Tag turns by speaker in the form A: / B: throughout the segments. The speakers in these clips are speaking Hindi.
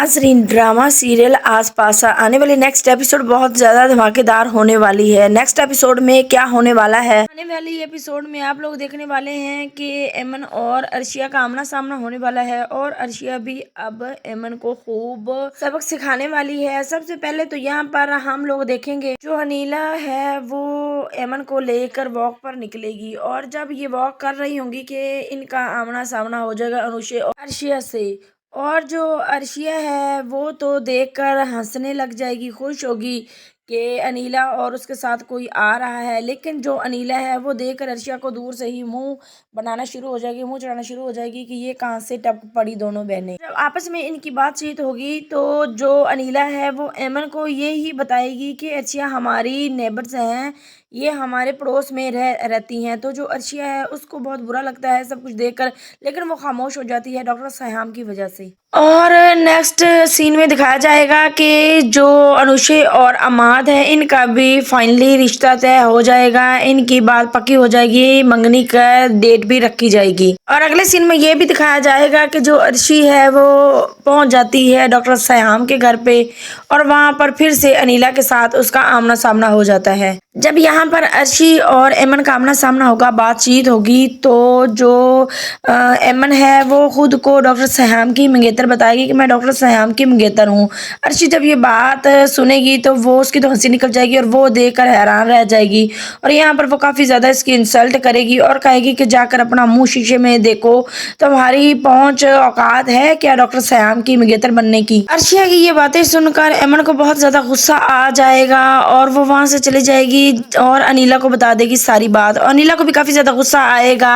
A: नाज़रीन, ड्रामा सीरियल आस पास आने वाली नेक्स्ट एपिसोड बहुत ज़्यादा धमाकेदार होने वाली है। नेक्स्ट एपिसोड में क्या होने वाला है? आने वाली एपिसोड में आप लोग देखने वाले हैं कि एमन और अर्शिया का आमना सामना होने वाला है और अर्शिया भी अब एमन को खूब सबक सिखाने वाली है। सबसे पहले तो यहाँ पर हम लोग देखेंगे जो अनीला है वो एमन को लेकर वॉक पर निकलेगी और जब ये वॉक कर रही होंगी कि इनका आमना सामना हो जाएगा अनुषा और अर्शिया से। और जो अर्शिया है वो तो देखकर हंसने लग जाएगी, खुश होगी कि अनीला और उसके साथ कोई आ रहा है। लेकिन जो अनीला है वो देखकर अर्शिया को दूर से ही मुंह बनाना शुरू हो जाएगी, मुंह चढ़ाना शुरू हो जाएगी कि ये कहाँ से टप पड़ी दोनों बहनें। जब आपस में इनकी बातचीत होगी तो जो अनीला है वो एमन को ये ही बताएगी कि अर्शिया हमारी नेबर्स हैं, ये हमारे पड़ोस में रहती हैं। तो जो अर्शिया है उसको बहुत बुरा लगता है सब कुछ देखकर, लेकिन वो खामोश हो जाती है डॉक्टर सयाम की वजह से। और नेक्स्ट सीन में दिखाया जाएगा कि जो अनुषा और अमाद है इनका भी फाइनली रिश्ता तय हो जाएगा, इनकी बात पक्की हो जाएगी, मंगनी का डेट भी रखी जाएगी। और अगले सीन में ये भी दिखाया जाएगा कि जो अर्शी है वो पहुंच जाती है डॉक्टर सयाम के घर पे और वहां पर फिर से अनीला के साथ उसका आमना सामना हो जाता है। जब यहाँ पर अर्शी और एमन का आमना सामना होगा, बातचीत होगी, तो जो एमन है वो खुद को डॉक्टर सयाम की मंगेतर बताएगी कि मैं डॉक्टर सयाम की मंगेतर हूँ। अर्शी जब ये बात सुनेगी तो वो उसकी तो हंसी निकल जाएगी और वो देखकर हैरान रह जाएगी और यहाँ पर वो काफ़ी ज़्यादा इसकी इंसल्ट करेगी और कहेगी कि जाकर अपना मुंह शीशे में देखो, तुम्हारी पहुँच औकात है क्या डॉक्टर सयाम की मंगेतर बनने की। अर्शिया की ये बातें सुनकर एमन को बहुत ज़्यादा गुस्सा आ जाएगा और वो वहाँ से चली जाएगी और अनीला को बता देगी सारी बात। और अनीला को भी काफ़ी ज़्यादा गुस्सा आएगा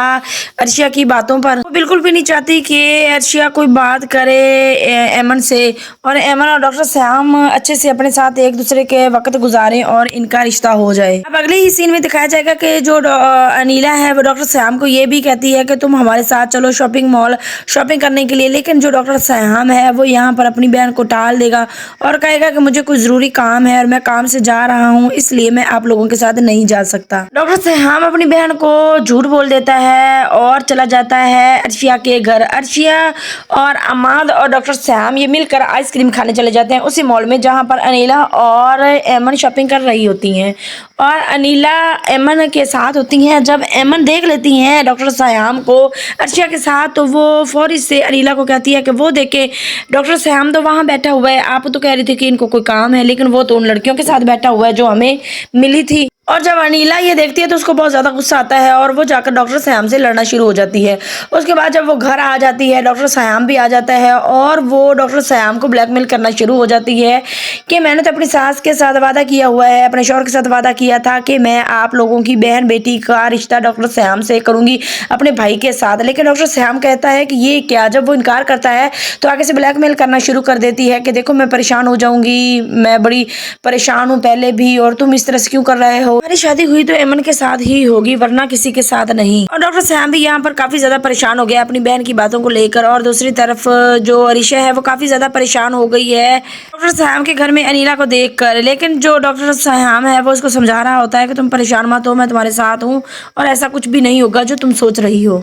A: अर्शिया की बातों पर। वो बिल्कुल भी नहीं चाहती कि अर्शिया कोई बात करे एमन से और एमन और डॉक्टर सयाम अच्छे से अपने साथ एक दूसरे के वक्त गुजारें और इनका रिश्ता हो जाए। अब अगले ही सीन में दिखाया जाएगा कि जो अनीला है वो डॉक्टर सयाम को ये भी कहती है कि तुम हमारे साथ चलो शॉपिंग मॉल शॉपिंग करने के लिए। लेकिन जो डॉक्टर सयाम है वो यहाँ पर अपनी बहन को टाल देगा और कहेगा कि मुझे कोई ज़रूरी काम है और मैं काम से जा रहा हूँ, इसलिए मैं आप लोगों के साथ नहीं जा सकता। डॉक्टर सयाम अपनी बहन को झूठ बोल देता है और चला जाता है अर्शिया के घर। अर्शिया और अमाद और डॉक्टर सयाम ये मिलकर आइसक्रीम खाने चले जाते हैं उसी मॉल में जहाँ पर अनीला और एमन शॉपिंग कर रही होती हैं और अनीला एमन के साथ होती हैं। जब एमन देख लेती हैं डॉक्टर सयाम को अर्शिया के साथ तो वो फौरी से अनीला को कहती है कि वो देखे डॉक्टर सयाम तो वहाँ बैठा हुआ है, आप तो कह रही थी कि इनको कोई काम है, लेकिन वो तो उन लड़कियों के साथ बैठा हुआ है जो हमें मिली थी। और जब अनीला ये देखती है तो उसको बहुत ज़्यादा गुस्सा आता है और वो जाकर डॉक्टर सयाम से लड़ना शुरू हो जाती है। उसके बाद जब वो घर आ जाती है डॉक्टर सयाम भी आ जाता है और वो डॉक्टर सयाम को ब्लैकमेल करना शुरू हो जाती है कि मैंने तो अपनी सास के साथ वादा किया हुआ है, अपने शौहर के साथ वादा किया था कि मैं आप लोगों की बहन बेटी का रिश्ता डॉक्टर सयाम से करूँगी अपने भाई के साथ। लेकिन डॉक्टर सयाम कहता है कि ये क्या। जब वो इनकार करता है तो आगे से ब्लैकमेल करना शुरू कर देती है कि देखो मैं परेशान हो जाऊँगी, मैं बड़ी परेशान हूँ पहले भी और तुम इस तरह से क्यों कर रहे हो, हमारी शादी हुई तो एमन के साथ ही होगी वरना किसी के साथ नहीं। और डॉक्टर सयाम भी यहाँ पर काफी ज्यादा परेशान हो गया अपनी बहन की बातों को लेकर और दूसरी तरफ जो अरीशा है वो काफी ज्यादा परेशान हो गई है डॉक्टर सयाम के घर में अनीला को देखकर। लेकिन जो डॉक्टर सयाम है वो उसको समझा रहा होता है कि तुम परेशान मत हो, मैं तुम्हारे साथ हूँ और ऐसा कुछ भी नहीं होगा जो तुम सोच रही हो।